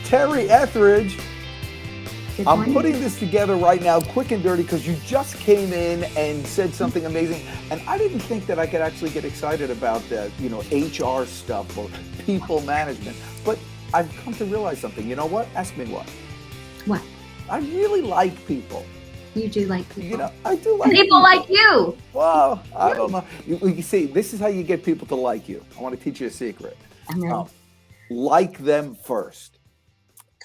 Terri Etheridge. Good I'm morning. putting this together right now, quick and dirty, because you just came in and said something amazing. And I didn't think that I could actually get excited about the, HR stuff or people management. But I've come to realize something. You know what? Ask me what. What? I really like people. You do like people. I do like People like you. Well, I don't know. You see, this is how you get people to like you. I want to teach you a secret. I'm ready. Like them first.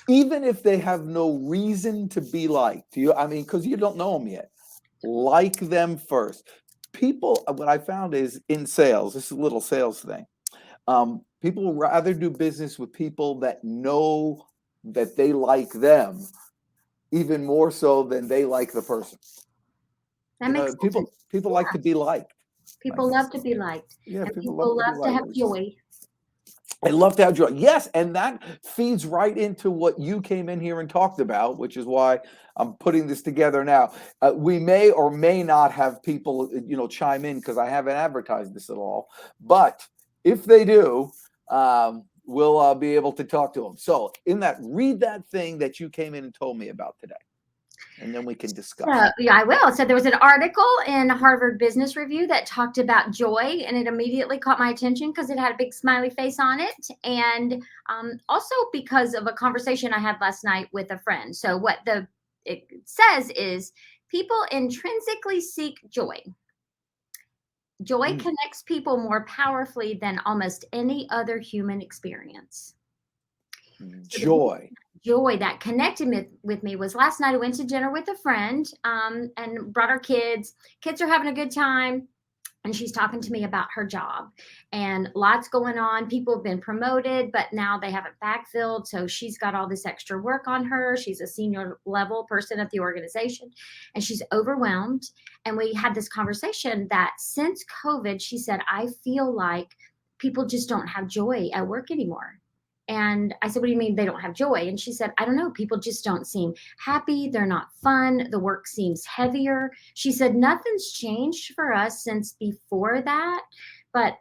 Even if they have no reason to be liked, because you don't know them yet. Like them first. People, what I found is in sales, this is a little sales thing. People would rather do business with people that know that they like them, even more so than they like the person. That makes sense. People like to be liked. People love to be liked. Yeah, And people people love love to have joy. I love to have joy. Yes, and that feeds right into what you came in here and talked about, which is why I'm putting this together now. We may or may not have people, chime in because I haven't advertised this at all. But if they do, we'll be able to talk to them. So, read that thing that you came in and told me about today, and then we can discuss. Yeah, I will. So there was an article in Harvard Business Review that talked about joy, and it immediately caught my attention because it had a big smiley face on it, and also because of a conversation I had last night with a friend. So what it says is people intrinsically seek joy. Joy connects people more powerfully than almost any other human experience. Joy that connected with me was last night. I went to dinner with a friend and brought our kids. Kids are having a good time. And she's talking to me about her job and lots going on. People have been promoted, but now they haven't backfilled. So she's got all this extra work on her. She's a senior level person at the organization and she's overwhelmed. And we had this conversation that since COVID, she said, I feel like people just don't have joy at work anymore. And I said, what do you mean they don't have joy? And she said, I don't know. People just don't seem happy. They're not fun. The work seems heavier. She said, nothing's changed for us since before that. But,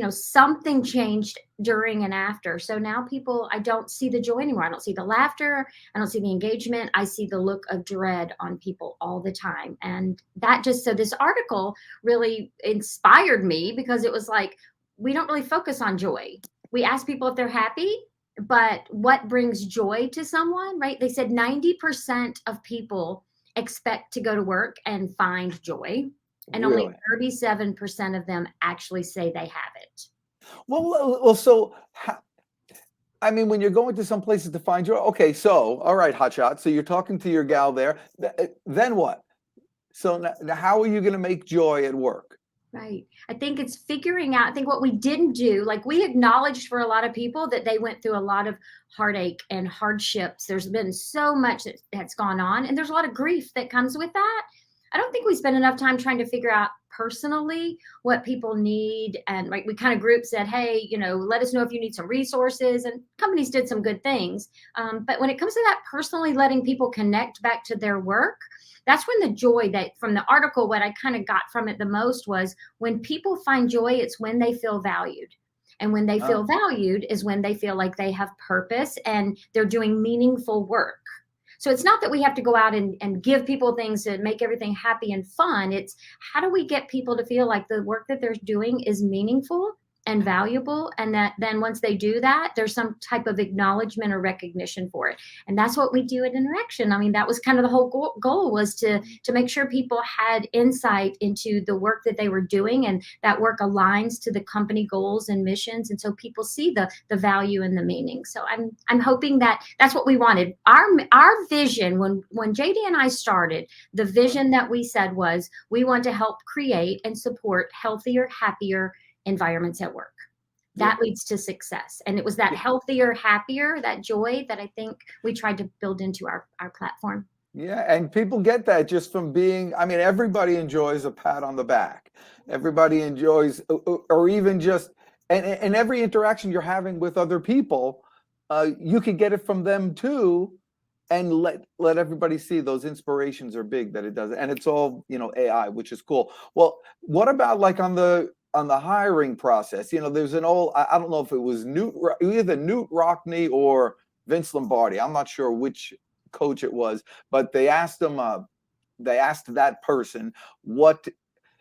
something changed during and after. So now I don't see the joy anymore. I don't see the laughter. I don't see the engagement. I see the look of dread on people all the time. And so this article really inspired me because it was like, we don't really focus on joy. We ask people if they're happy, but what brings joy to someone, right? They said 90% of people expect to go to work and find joy, and really? Only 37% of them actually say they have it. Well, so when you're going to some places to find joy, okay, so, all right, hotshot, so you're talking to your gal there, then what? So now how are you going to make joy at work? Right. I think it's figuring out, I think what we didn't do, like we acknowledged for a lot of people that they went through a lot of heartache and hardships. There's been so much that's gone on, and there's a lot of grief that comes with that. I don't think we spend enough time trying to figure out personally what people need. And like we kind of group said, hey, let us know if you need some resources, and companies did some good things. But when it comes to that personally letting people connect back to their work, that's when the joy that from the article, what I kind of got from it the most was when people find joy, it's when they feel valued. And when they feel valued is when they feel like they have purpose and they're doing meaningful work. So it's not that we have to go out and give people things to make everything happy and fun. It's how do we get people to feel like the work that they're doing is meaningful and valuable, and that then once they do that, there's some type of acknowledgement or recognition for it. And that's what we do at Interaction. That was kind of the whole goal was to make sure people had insight into the work that they were doing, and that work aligns to the company goals and missions, and so people see the value and the meaning. So I'm hoping that that's what we wanted. Our vision when JD and I started, the vision that we said was we want to help create and support healthier, happier environments at work. That leads to success. And it was that healthier, happier, that joy that I think we tried to build into our platform. Yeah, and people get that just from being, everybody enjoys a pat on the back. Everybody enjoys, or even just, and every interaction you're having with other people, you can get it from them too, and let everybody see those inspirations are big, that it does. And it's all, AI, which is cool. Well, what about like on the hiring process? There's an old, I don't know if it was either Newt Rockney or Vince Lombardi. I'm not sure which coach it was, but they asked him. They asked that person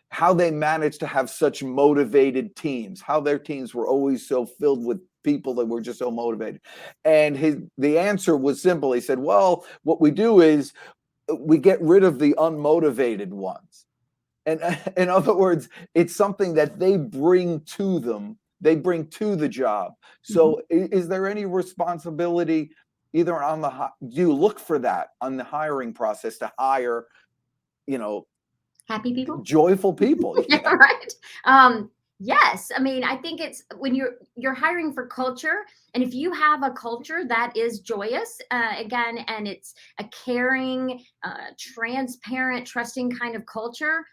how they managed to have such motivated teams, how their teams were always so filled with people that were just so motivated. And the answer was simple. He said, well, what we do is we get rid of the unmotivated ones. And in other words, it's something that they bring to them. They bring to the job. So is there any responsibility either do you look for that on the hiring process to hire, Happy people, joyful people? yeah, right. Yes, I mean, I think it's when you're hiring for culture, and if you have a culture that is joyous, again, and it's a caring, transparent, trusting kind of culture,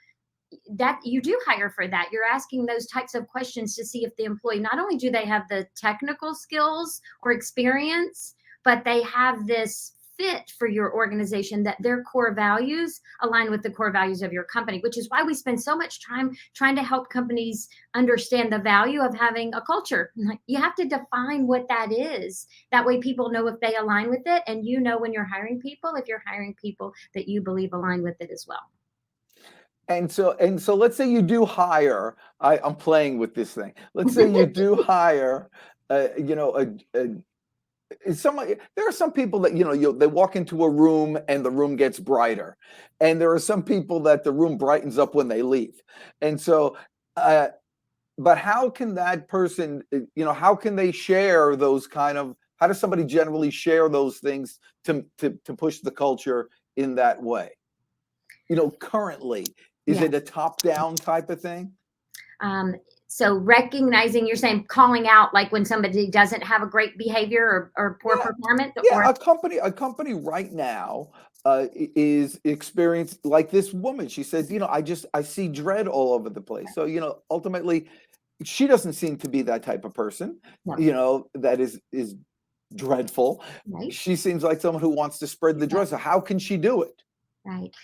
that you do hire for that. You're asking those types of questions to see if the employee, not only do they have the technical skills or experience, but they have this fit for your organization, that their core values align with the core values of your company, which is why we spend so much time trying to help companies understand the value of having a culture. You have to define what that is. That way people know if they align with it, and when you're hiring people, if you're hiring people that you believe align with it as well. And so let's say you do hire, I'm playing with this thing. Let's say you do hire, there are some people that, they walk into a room and the room gets brighter. And there are some people that the room brightens up when they leave. And so, but how can that person, how can they share those how does somebody generally share those things to push the culture in that way? Currently, is it a top-down type of thing? So recognizing, you're saying calling out, like when somebody doesn't have a great behavior or poor performance? Yeah, a company right now is experienced like this woman. She says, I see dread all over the place. So, ultimately, she doesn't seem to be that type of person, that is dreadful. Right. She seems like someone who wants to spread the joy. So how can she do it? Right.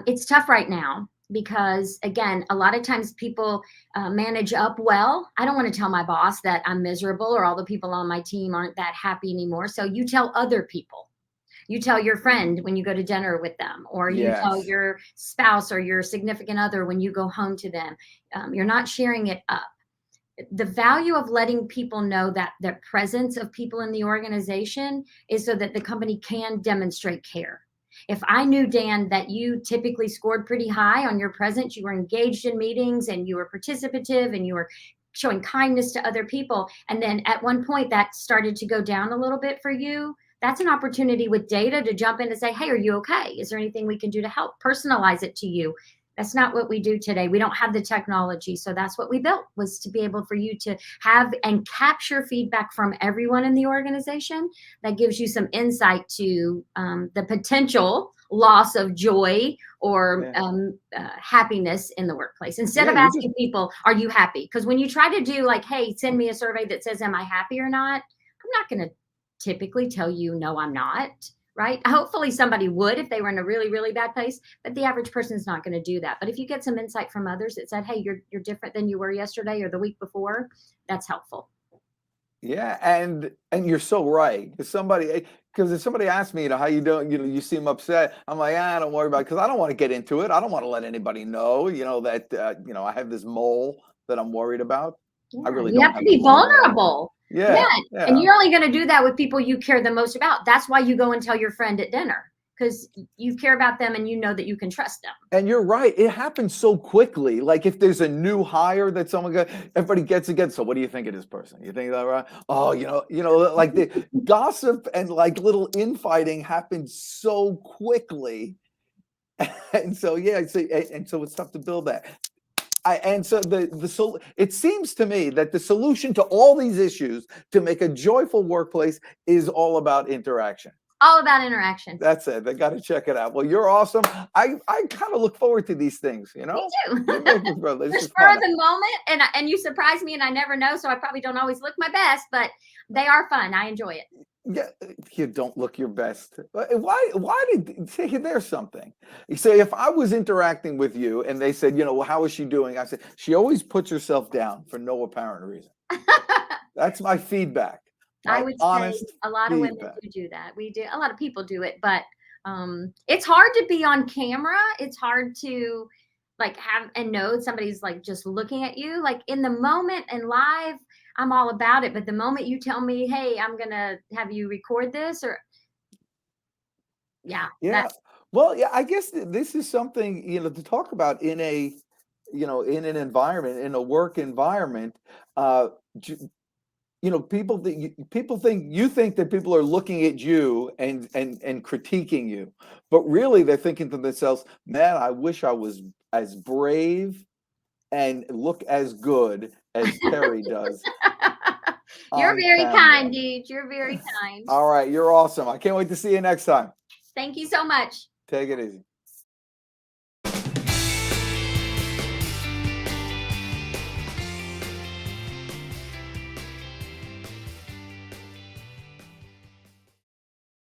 It's tough right now because, again, a lot of times people manage up well. I don't want to tell my boss that I'm miserable or all the people on my team aren't that happy anymore. So you tell other people. You tell your friend when you go to dinner with them, or you tell your spouse or your significant other when you go home to them. You're not sharing it up. The value of letting people know that the presence of people in the organization is so that the company can demonstrate care. If I knew, Dan, that you typically scored pretty high on your presence, you were engaged in meetings and you were participative and you were showing kindness to other people, and then at one point that started to go down a little bit for you, that's an opportunity with data to jump in and say, hey, are you okay? Is there anything we can do to help? Personalize it to you. That's not what we do today. We don't have the technology. So that's what we built, was to be able for you to have and capture feedback from everyone in the organization that gives you some insight to the potential loss of joy or happiness in the workplace. Instead of asking people, are you happy? Because when you try to do like, hey, send me a survey that says, am I happy or not? I'm not going to typically tell you, no, I'm not. Right? Hopefully somebody would if they were in a really, really bad place, but the average person is not going to do that. But if you get some insight from others that said, hey, you're different than you were yesterday or the week before, that's helpful. Yeah, and you're so right. Because if somebody asks me, how you doing, you seem upset. I'm like, don't worry about it, because I don't want to get into it. I don't want to let anybody know, that I have this mole that I'm worried about. Yeah, I really you don't have to be vulnerable. Yeah. And you're only going to do that with people you care the most about. That's why you go and tell your friend at dinner, because you care about them and you know that you can trust them. And you're right. It happens so quickly. Like if there's a new hire that everybody gets again. So what do you think of this person? You think that right? Oh, like the gossip and like little infighting happens so quickly. And so, and so it's tough to build that. It seems to me that the solution to all these issues to make a joyful workplace is all about interaction. All about interaction. That's it. They got to check it out. Well, you're awesome. I kind of look forward to these things, Me too. You're spur of the moment, and you surprise me, and I never know, so I probably don't always look my best, but they are fun. I enjoy it. Yeah, you don't look your best. Why there's something. You say, if I was interacting with you and they said, well, how is she doing? I said, she always puts herself down for no apparent reason. That's my feedback. I My would say honest a lot of women feedback. do that. We do. A lot of people do it, but it's hard to be on camera. It's hard to like have and know somebody's like just looking at you. Like in the moment and live, I'm all about it. But the moment you tell me, "Hey, I'm gonna have you record this," or yeah, that Yeah. Well, yeah, I guess this is something, to talk about in in an environment, in a work environment. Uh, j- people think you think that people are looking at you and critiquing you, but really they're thinking to themselves, "Man, I wish I was as brave and look as good as Terry does you're on very camera." kind, dude. You're very kind. All right, you're awesome. I can't wait to see you next time. Thank you so much. Take it easy.